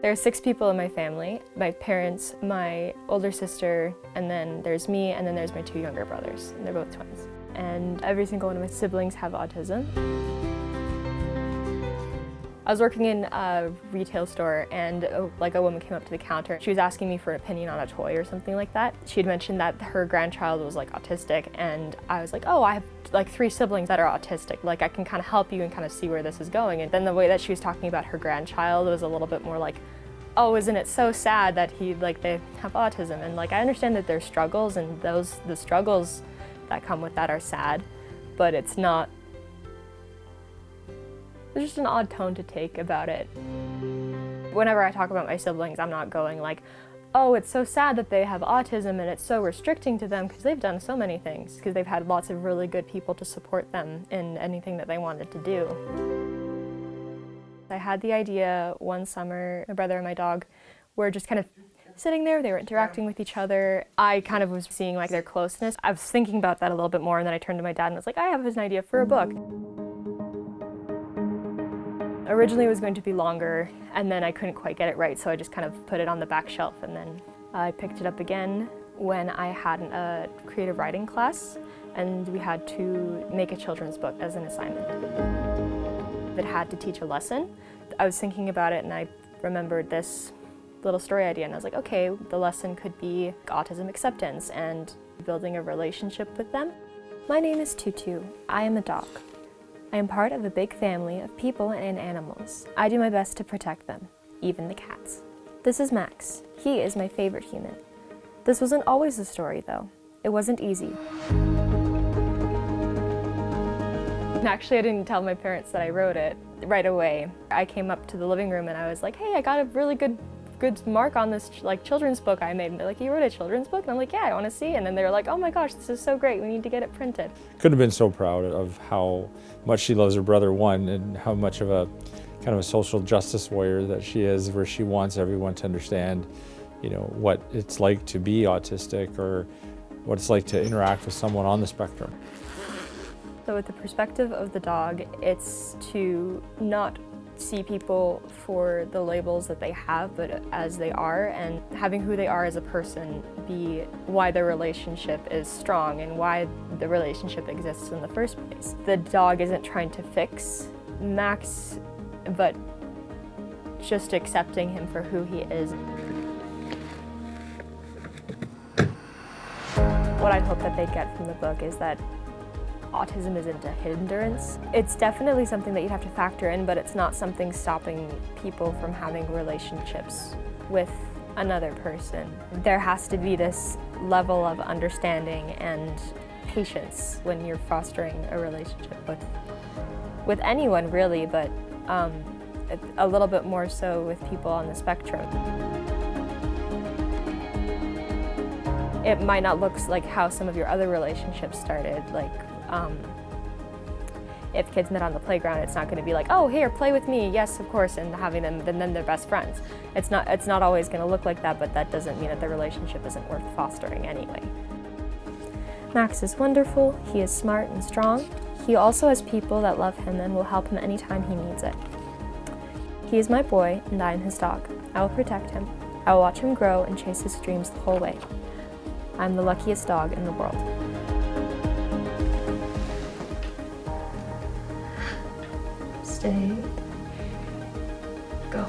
There are 6 people in my family. My parents, my older sister, and then there's me, and then there's my 2 younger brothers, and they're both twins. And every single one of my siblings have autism. I was working in a retail store and a woman came up to the counter. She was asking me for an opinion on a toy or something like that. She had mentioned that her grandchild was autistic, and I was like, oh, I have 3 siblings that are autistic. I can kind of help you and kind of see where this is going. And then the way that she was talking about her grandchild was a little bit more like, oh, isn't it so sad that they have autism? And I understand that there's struggles, and the struggles that come with that are sad, but it's not. There's just an odd tone to take about it. Whenever I talk about my siblings, I'm not going oh, it's so sad that they have autism and it's so restricting to them, because they've done so many things, because they've had lots of really good people to support them in anything that they wanted to do. I had the idea one summer. My brother and my dog were just kind of sitting there, they were interacting with each other. I kind of was seeing their closeness. I was thinking about that a little bit more, and then I turned to my dad and was like, I have an idea for a book. Originally it was going to be longer, and then I couldn't quite get it right, so I just kind of put it on the back shelf, and then I picked it up again when I had a creative writing class, and we had to make a children's book as an assignment. It had to teach a lesson. I was thinking about it, and I remembered this little story idea, and I was like, okay, the lesson could be autism acceptance and building a relationship with them. My name is Tou Tou. I am a dog. I am part of a big family of people and animals. I do my best to protect them, even the cats. This is Max. He is my favorite human. This wasn't always the story, though. It wasn't easy. Actually, I didn't tell my parents that I wrote it right away. I came up to the living room and I was like, hey, I got a really good mark on this children's book I made. And they're like, you wrote a children's book? And I'm like, yeah, I want to see. And then they're like, oh my gosh, this is so great. We need to get it printed. Couldn't have been so proud of how much she loves her brother, one, and how much of a kind of a social justice warrior that she is, where she wants everyone to understand, what it's like to be autistic or what it's like to interact with someone on the spectrum. So with the perspective of the dog, it's to not see people for the labels that they have, but as they are, and having who they are as a person be why their relationship is strong and why the relationship exists in the first place. The dog isn't trying to fix Max, but just accepting him for who he is. What I hope that they get from the book is that autism isn't a hindrance. It's definitely something that you have to factor in, but it's not something stopping people from having relationships with another person. There has to be this level of understanding and patience when you're fostering a relationship with anyone, really, but a little bit more so with people on the spectrum. It might not look like how some of your other relationships started, if kids met on the playground, it's not going to be like, oh, here, play with me, yes, of course, and having them, then they're best friends. It's not always going to look like that, but that doesn't mean that the relationship isn't worth fostering anyway. Max is wonderful, he is smart and strong. He also has people that love him and will help him anytime he needs it. He is my boy, and I am his dog. I will protect him. I will watch him grow and chase his dreams the whole way. I'm the luckiest dog in the world. Stay. Go.